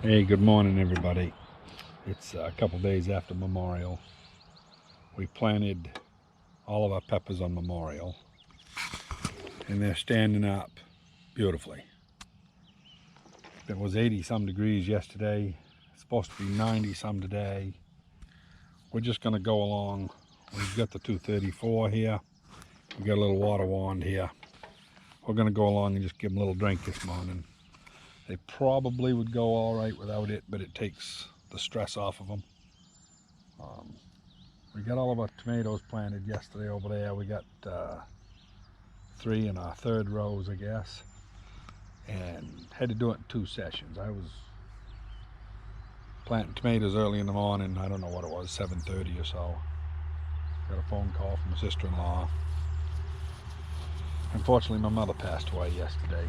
Hey, good morning, everybody. It's a couple days after Memorial. We planted all of our peppers on Memorial, and they're standing up beautifully. It was 80 some degrees yesterday. It's supposed to be 90 some today. We're just going to go along. We've got the 234 here. We've got a little water wand here. We're going to go along and just give them a little drink this morning. They probably would go all right without it, but it takes the stress off of them. We got all of our tomatoes planted yesterday over there. We got 3 in our third rows, I guess, and had to do it in 2 sessions. I was planting tomatoes early in the morning. I don't know what it was, 7:30 or so. Got a phone call from my sister-in-law. Unfortunately, my mother passed away yesterday.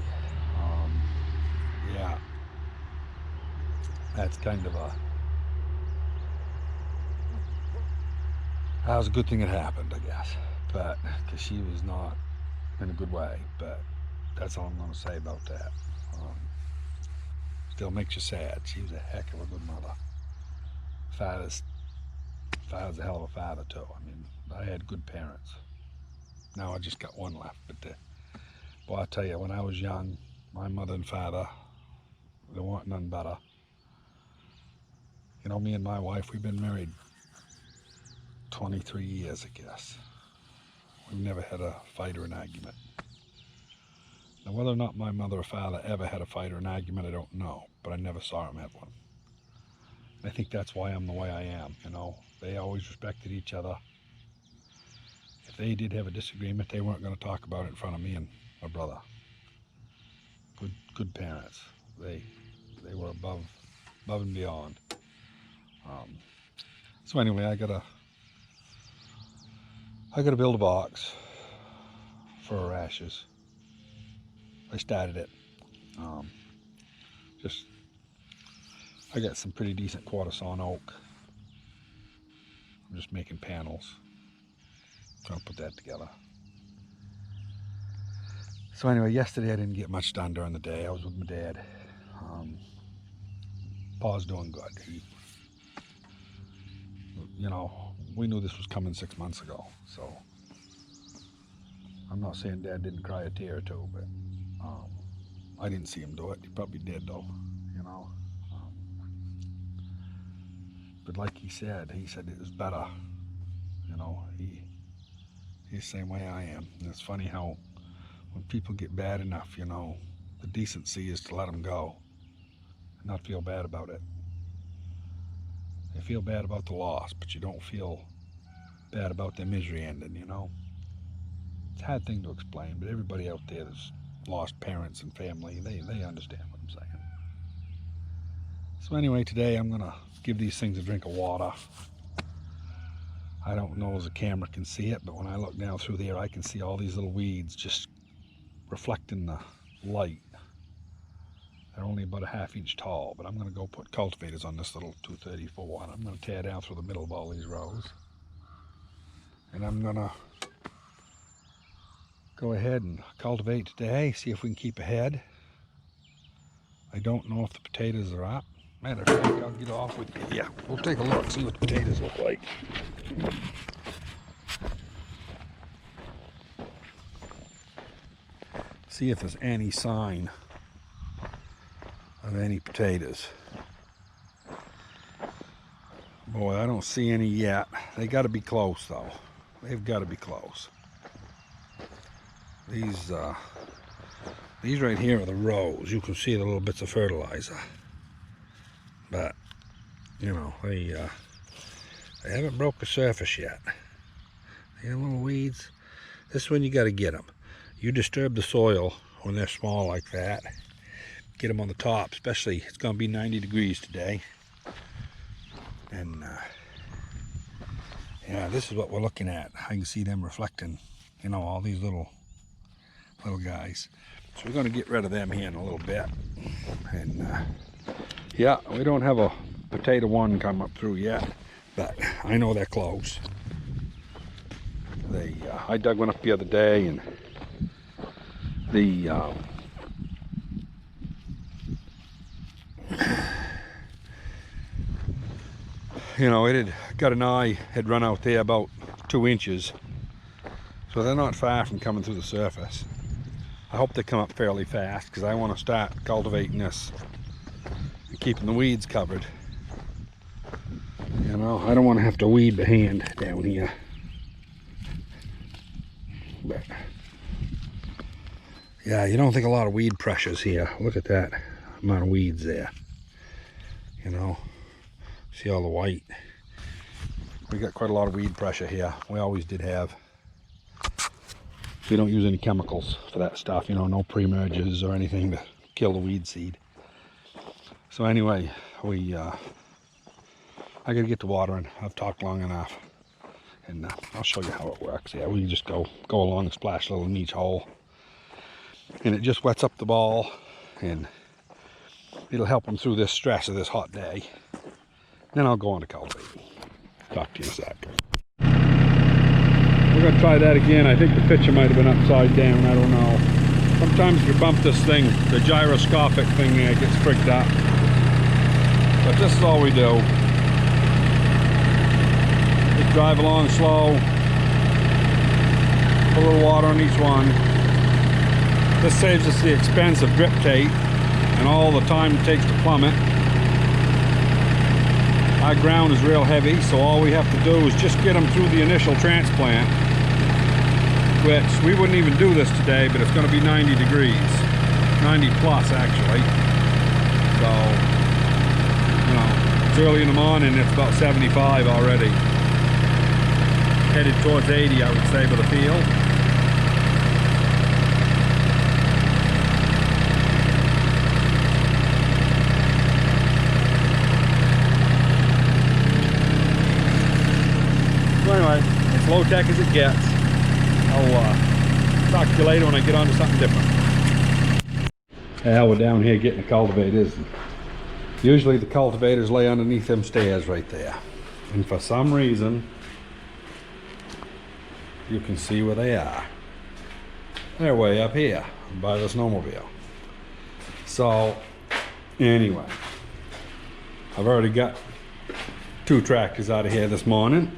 Yeah, that's kind of that was a good thing it happened, I guess, but because she was not in a good way. But that's all I'm going to say about that. Still makes you sad. She was a heck of a good mother. Father's a hell of a father too. I mean, I had good parents. Now I just got one left. But boy, I tell you, when I was young, my mother and father, there weren't none better. You know, me and my wife, we've been married 23 years, I guess. We've never had a fight or an argument. Now, whether or not my mother or father ever had a fight or an argument, I don't know, but I never saw them have one. And I think that's why I'm the way I am, you know. They always respected each other. If they did have a disagreement, they weren't going to talk about it in front of me and my brother. Good parents. They were above and beyond. So anyway, I gotta build a box for our ashes. I started it. I got some pretty decent quarter sawn oak. I'm just making panels. Trying to put that together. So anyway, yesterday I didn't get much done during the day. I was with my dad. Pa's doing good. You know, we knew this was coming 6 months ago, so I'm not saying Dad didn't cry a tear or two, but I didn't see him do it. He probably did though, you know. But like he said it was better. You know, he's the same way I am. And it's funny how when people get bad enough, you know, the decency is to let them go and not feel bad about it. You feel bad about the loss, but you don't feel bad about their misery ending, you know. It's a hard thing to explain, but everybody out there that's lost parents and family, they understand what I'm saying. So anyway, today I'm gonna give these things a drink of water. I don't know as the camera can see it, but when I look down through there, I can see all these little weeds just reflecting the light. They're only about a ½ inch tall, but I'm gonna go put cultivators on this little 234, and I'm gonna tear down through the middle of all these rows. And I'm gonna go ahead and cultivate today, see if we can keep ahead. I don't know if the potatoes are up. Matter of fact, I'll get off with you. Yeah, we'll take a look, see what the potatoes look like. See if there's any sign of any potatoes. Boy, I don't see any yet. They got to be close though. They've got to be close. These right here are the rows. You can see the little bits of fertilizer. But, you know, they haven't broke the surface yet. They have little weeds. This is when you got to get them. You disturb the soil when they're small like that. Get them on the top, especially it's going to be 90 degrees today. And yeah, this is what we're looking at. I can see them reflecting, you know, all these little guys. So we're going to get rid of them here in a little bit. And yeah, we don't have a potato one come up through yet, but I know they're close. I dug one up the other day, and you know, it had got an eye, had run out there about 2 inches. So they're not far from coming through the surface. I hope they come up fairly fast because I want to start cultivating this and keeping the weeds covered. You know, I don't want to have to weed by hand down here. But yeah, you don't think a lot of weed pressures here. Look at that amount of weeds there. You know, see all the white. We got quite a lot of weed pressure here. We always did have. We don't use any chemicals for that stuff, you know, no pre-merges or anything to kill the weed seed. So anyway, I gotta get to watering. I've talked long enough, and I'll show you how it works. Yeah, we can just go along and splash a little in each hole, and it just wets up the ball, and it'll help them through this stress of this hot day. Then I'll go on to cultivating. Talk to you in a sec. We're going to try that again. I think the picture might have been upside down. I don't know. Sometimes if you bump this thing, the gyroscopic thing gets fricked up. But this is all we do. Just drive along slow. Put a little water on each one. This saves us the expense of drip tape and all the time it takes to plumb it. Our ground is real heavy, so all we have to do is just get them through the initial transplant, which we wouldn't even do this today, but it's going to be 90 degrees, 90 plus actually. So, you know, it's early in the morning, it's about 75 already. Headed towards 80, I would say, for the field. So anyway, as low tech as it gets. I'll talk to you later when I get on to something different. Yeah, we're down here getting the cultivators. Usually the cultivators lay underneath them stairs right there. And for some reason, you can see where they are. They're way up here by the snowmobile. So, anyway, I've already got 2 tractors out of here this morning.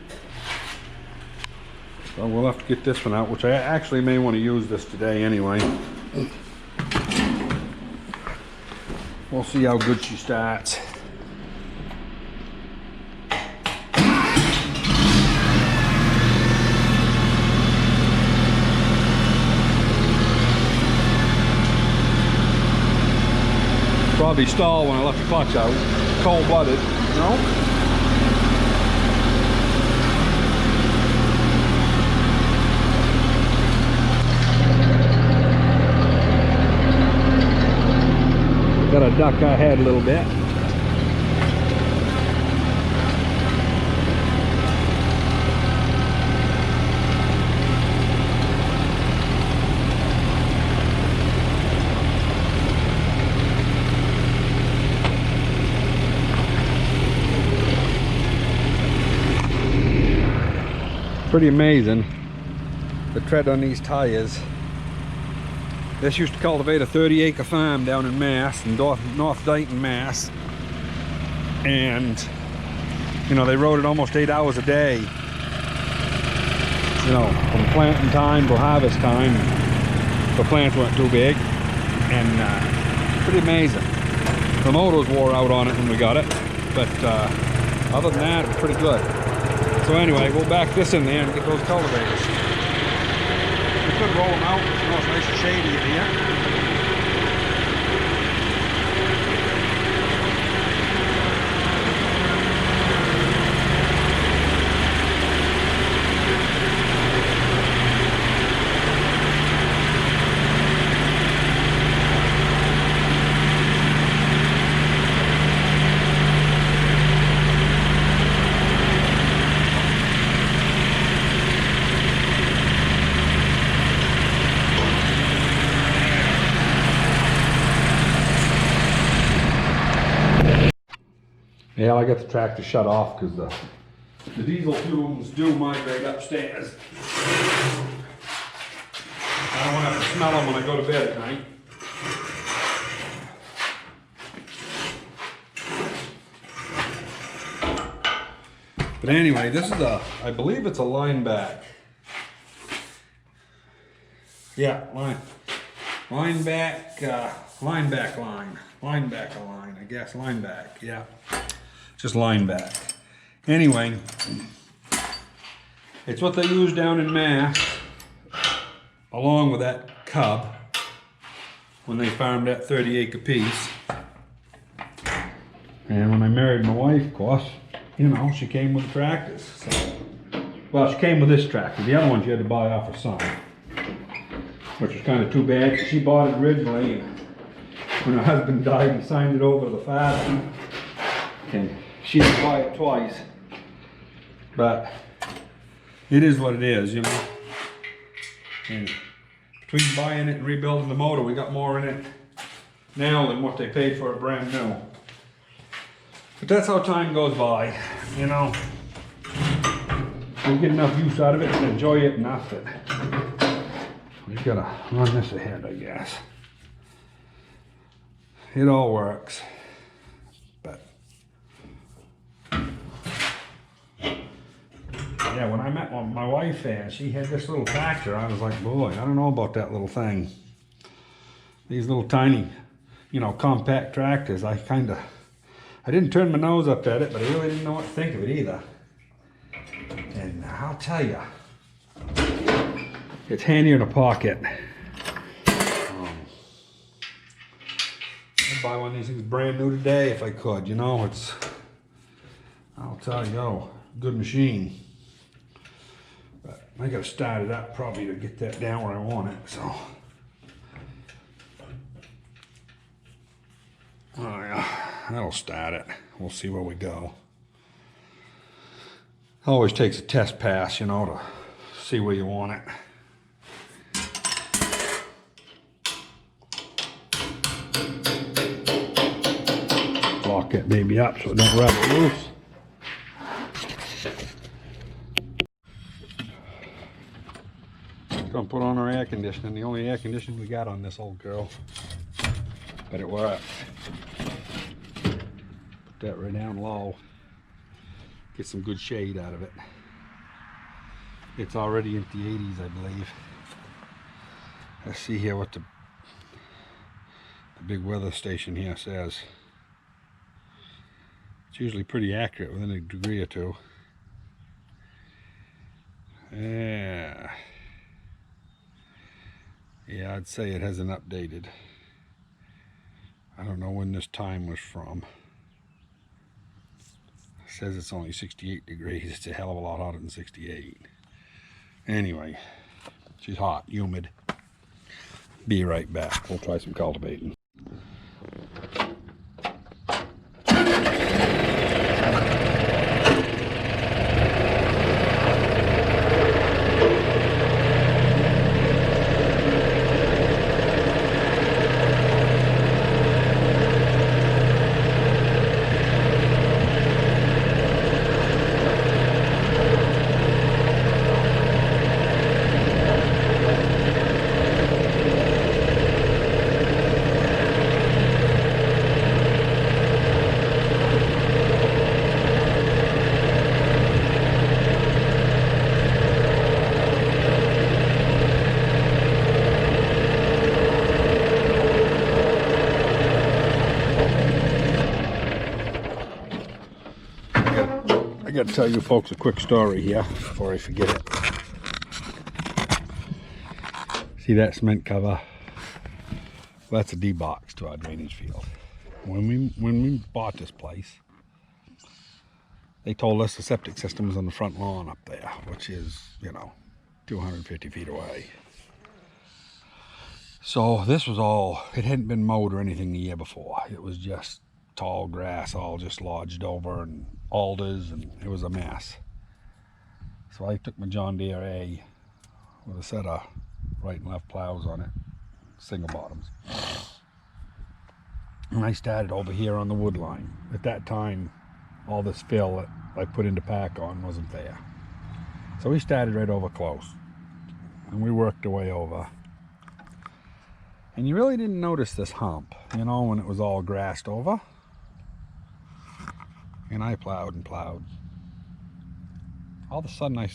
So we'll have to get this one out, which I actually may want to use this today anyway. We'll see how good she starts. Probably stall when I left the clutch out. Cold-blooded, you know? Gotta duck our head a little bit. Pretty amazing, the tread on these tires. This used to cultivate a 30-acre farm down in Mass, in North Dayton, Mass. And, you know, they rode it almost 8 hours a day. You know, from planting time to harvest time. The plants weren't too big. And pretty amazing. The motors wore out on it when we got it. But other than that, it was pretty good. So anyway, we'll back this in there and get those cultivators. We could roll them out. You know, it's nice and shady in here. Yeah, I got the tractor shut off because the diesel fumes do migrate upstairs. I don't want to have to smell them when I go to bed at night. But anyway, this is I believe it's a line back. Yeah, line back line, I guess, line back, yeah. Just line back. Anyway, it's what they use down in Mass, along with that cub, when they farmed that 30-acre piece. And when I married my wife, of course, you know, she came with the tractors. So, well, she came with this tractor. The other one she had to buy off her son, which was kind of too bad. She bought it originally, and when her husband died, he signed it over to the father. And she didn't buy it twice. But it is what it is, you know. And between buying it and rebuilding the motor, we got more in it now than what they paid for it brand new. But that's how time goes by, you know. We get enough use out of it and enjoy it enough that we gotta run this ahead, I guess. It all works. But yeah, when I met my wife and she had this little tractor, I was like, boy, I don't know about that little thing. These little tiny, you know, compact tractors, I didn't turn my nose up at it, but I really didn't know what to think of it either. And I'll tell you, it's handy in a pocket. I'd buy one of these things brand new today if I could, you know. I'll tell you, good machine. But I gotta start it up probably to get that down where I want it, so. Oh yeah, that'll start it. We'll see where we go. Always takes a test pass, you know, to see where you want it. Lock that baby up so it don't rattle loose. Gonna put on our air conditioning, the only air conditioning we got on this old girl. But it worked. Put that right down low. Get some good shade out of it. It's already into the 80s, I believe. Let's see here what the big weather station here says. It's usually pretty accurate within a degree or two. Yeah, I'd say it hasn't updated. I don't know when this time was from. It says it's only 68 degrees. It's a hell of a lot hotter than 68. Anyway, she's hot, humid. Be right back. We'll try some cultivating. I got to tell you folks a quick story here before I forget it. See that cement cover? Well, that's a D-box to our drainage field. When we bought this place, they told us the septic system was on the front lawn up there, which is, you know, 250 feet away. So this was all, it hadn't been mowed or anything the year before. It was just tall grass all just lodged over and alders, and it was a mess. So I took my John Deere A with a set of right and left plows on it, single bottoms, and I started over here on the wood line. At that time, all this fill that I put into pack on wasn't there, so we started right over close and we worked our way over. And you really didn't notice this hump, you know, when it was all grassed over. And I plowed and plowed. all of a sudden I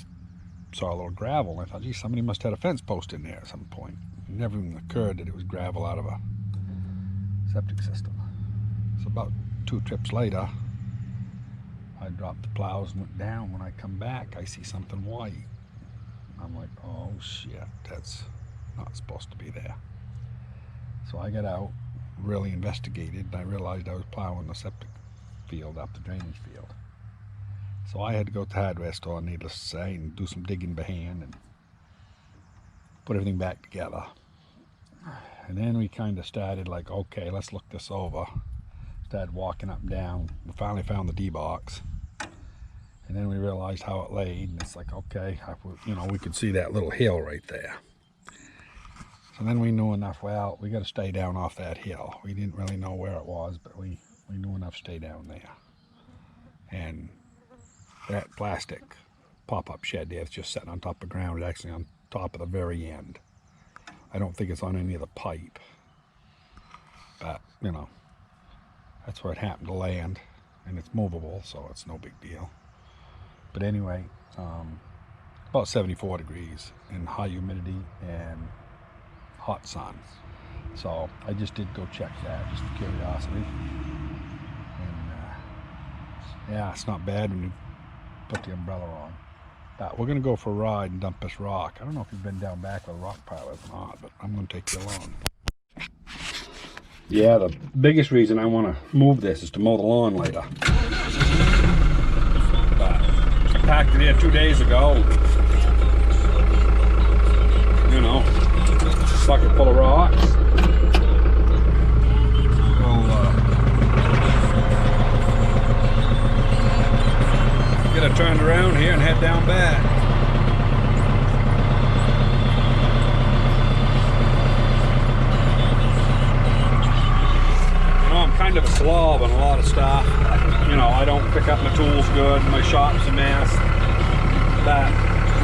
saw a little gravel, and I thought, gee, somebody must have had a fence post in there at some point. It never even occurred that it was gravel out of a septic system. So about 2 trips later, I dropped the plows and went down. When I come back, I see something white. I'm like, oh shit, that's not supposed to be there. So I got out, really investigated, and I realized I was plowing the septic field up the drainage field. So I had to go to the hardware store, needless to say, and do some digging by hand and put everything back together. And then we kind of started like, okay, let's look this over. Started walking up and down. We finally found the D-box. And then we realized how it laid, and it's like, okay, you know, we could see that little hill right there. So then we knew enough, well, we got to stay down off that hill. We didn't really know where it was, but we knew enough to stay down there. And that plastic pop-up shed there, it's just sitting on top of the ground. It's actually on top of the very end. I don't think it's on any of the pipe. But, you know, that's where it happened to land. And it's movable, so it's no big deal. But anyway, about 74 degrees and high humidity and hot sun. So I just did go check that, just for curiosity. And yeah, it's not bad when you put the umbrella on. We're going to go for a ride and dump this rock. I don't know if you've been down back where the rock pile is or not, but I'm going to take you along. Yeah, the biggest reason I want to move this is to mow the lawn later. Packed it here 2 days ago. You know, bucket full of rocks. We'll get it turned around here and head down back. You know, I'm kind of a slob on a lot of stuff. You know, I don't pick up my tools good, my shop's a mess. But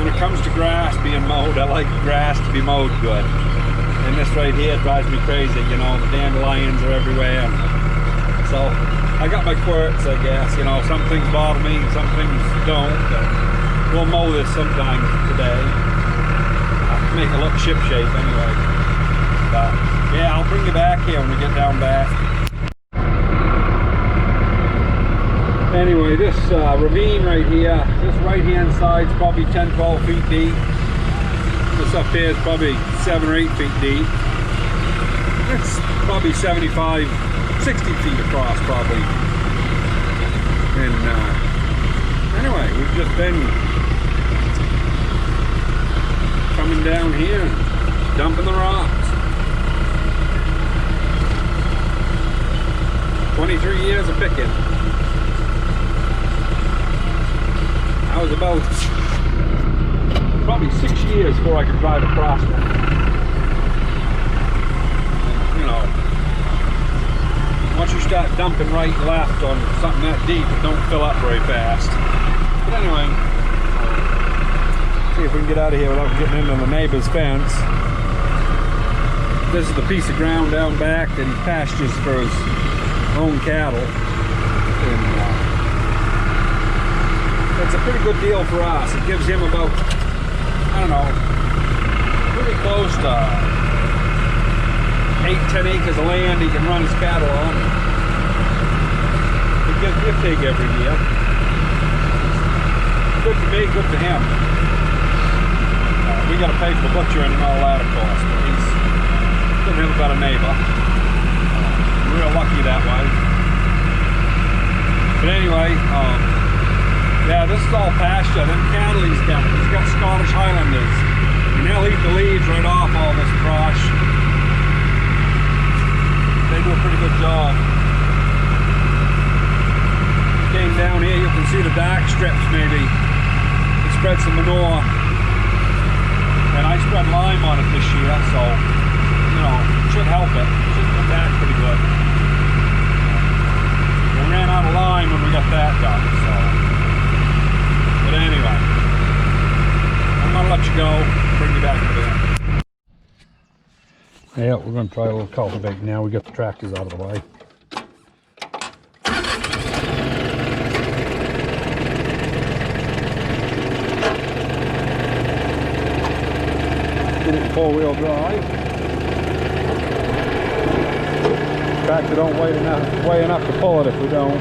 when it comes to grass being mowed, I like grass to be mowed good. And this right here drives me crazy, you know, the dandelions are everywhere. So I got my quirks, I guess, you know, some things bother me, some things don't. But we'll mow this sometime today. I'll make it look shipshape anyway. But yeah, I'll bring you back here when we get down back. Anyway, this ravine right here, this right hand side is probably 10-12 feet deep. This up here is probably 7 or 8 feet deep. It's probably 75, 60 feet across probably. And anyway, we've just been coming down here and dumping the rocks. 23 years of picking. I was about probably 6 years before I could drive across it. And, you know, once you start dumping right and left on something that deep, it don't fill up very fast. But anyway, see if we can get out of here without getting into the neighbor's fence. This is the piece of ground down back that he pastures for his own cattle. And, it's a pretty good deal for us. It gives him about, I don't know, pretty close to 8-10 acres of land he can run his cattle on. He gives me a pig every year. Good for me, good for him. We got to pay for the butchering and all that, of course, but he's couldn't have a better neighbor. Real lucky that way. But anyway, yeah, this is all pasture. Them cattle he's got Scottish Highlanders. And they'll eat the leaves right off all this brush. They do a pretty good job. Came down here, you can see the dark strips maybe. He spread some manure. And I spread lime on it this year, so, you know, should help it. Should come back pretty good. We ran out of lime when we got that done, so. But anyway, I'm gonna let you go, bring you back to bed. Yeah, we're gonna try a little cultivating now. We got the tractors out of the way. 4-wheel drive. Tractor don't weigh enough to pull it if we don't.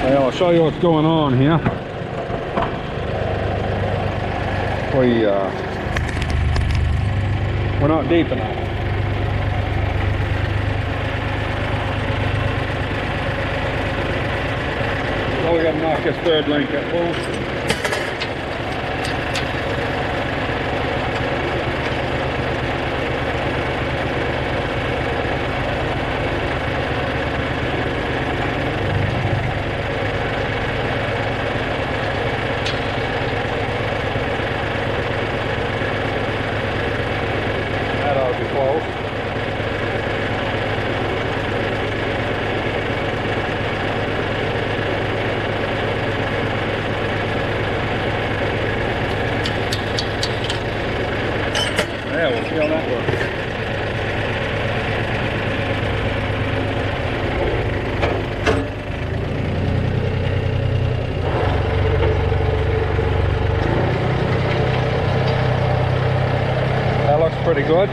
Well, I'll show you what's going on here. We're not deep enough. So we got to knock this third link up loose. Yeah, we'll see how that works. That looks pretty good.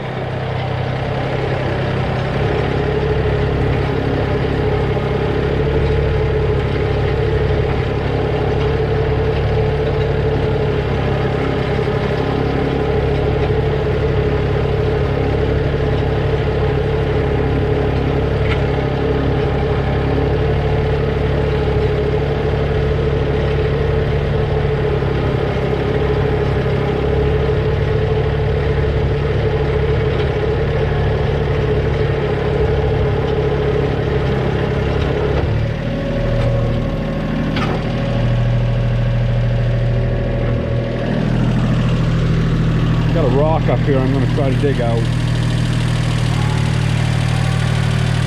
Got a rock up here I'm going to try to dig out.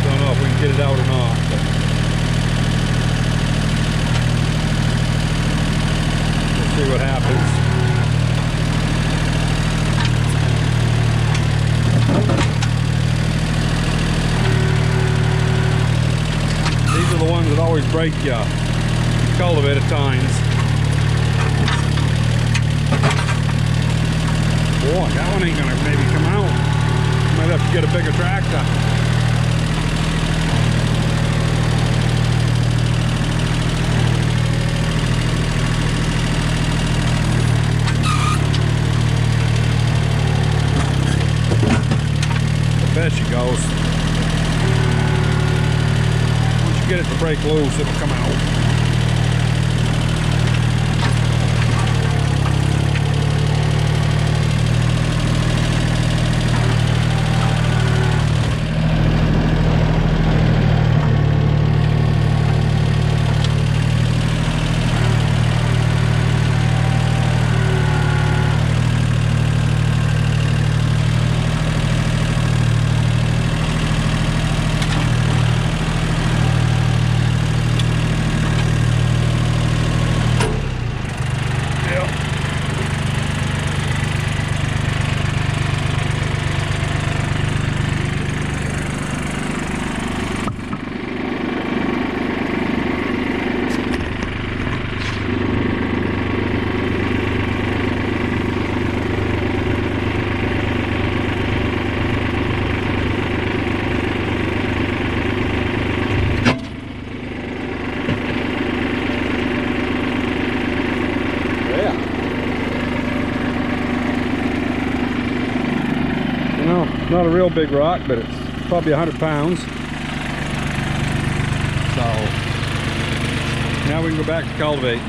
Don't know if we can get it out or not. But we'll see what happens. These are the ones that always break your cultivator tines. Boy, that one ain't gonna maybe come out. Might have to get a bigger tractor. There she goes. Once you get it to break loose, it'll come out. Not a real big rock, but it's probably 100 pounds. So now we can go back to cultivating.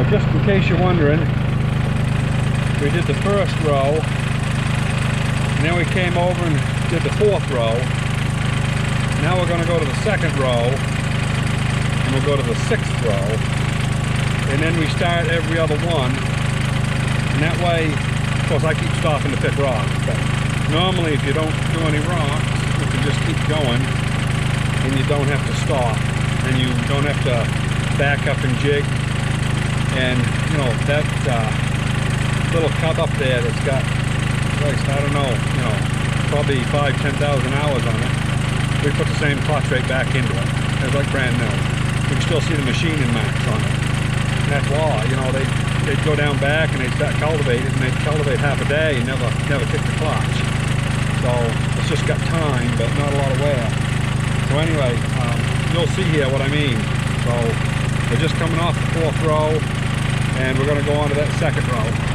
just in case you're wondering, we did the first row, and then we came over and did the fourth row. Now we're going to go to the second row, and we'll go to the sixth row, and then we start every other one. And that way, of course, I keep stopping to pick rocks, but normally if you don't do any rocks, you can just keep going, and you don't have to stop, and you don't have to back up and jig. And you know, that little cub up there that's got, I don't know, you know, probably 5,000 to 10,000 hours on it, we put the same clutch right back into it. It's like brand new. You can still see the machining marks on it. And that's why, you know, they'd go down back and they'd start cultivating, and they'd cultivate half a day and never kick the clutch. So it's just got time, but not a lot of wear. So anyway, you'll see here what I mean. So we're just coming off the fourth row, and we're going to go on to that second row.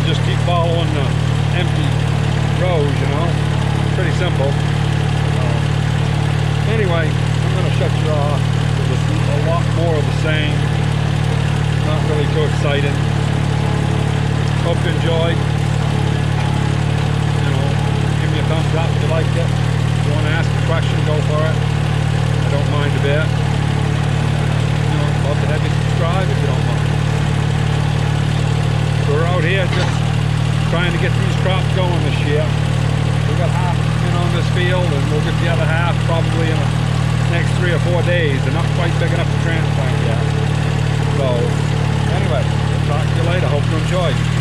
just keep following the empty rows, you know. Pretty simple. Anyway, I'm going to shut you off. There's a lot more of the same. Not really too exciting. Hope you enjoyed. thumbs up if you liked it. If you want to ask a question, go for it. I don't mind a bit. Love to have you subscribe if you don't mind. So we're out here just trying to get these crops going this year. We've got half in on this field and we'll get the other half probably in the next 3 or 4 days. They're not quite big enough to transplant yet. So anyway, we'll talk to you later. Hope you enjoyed.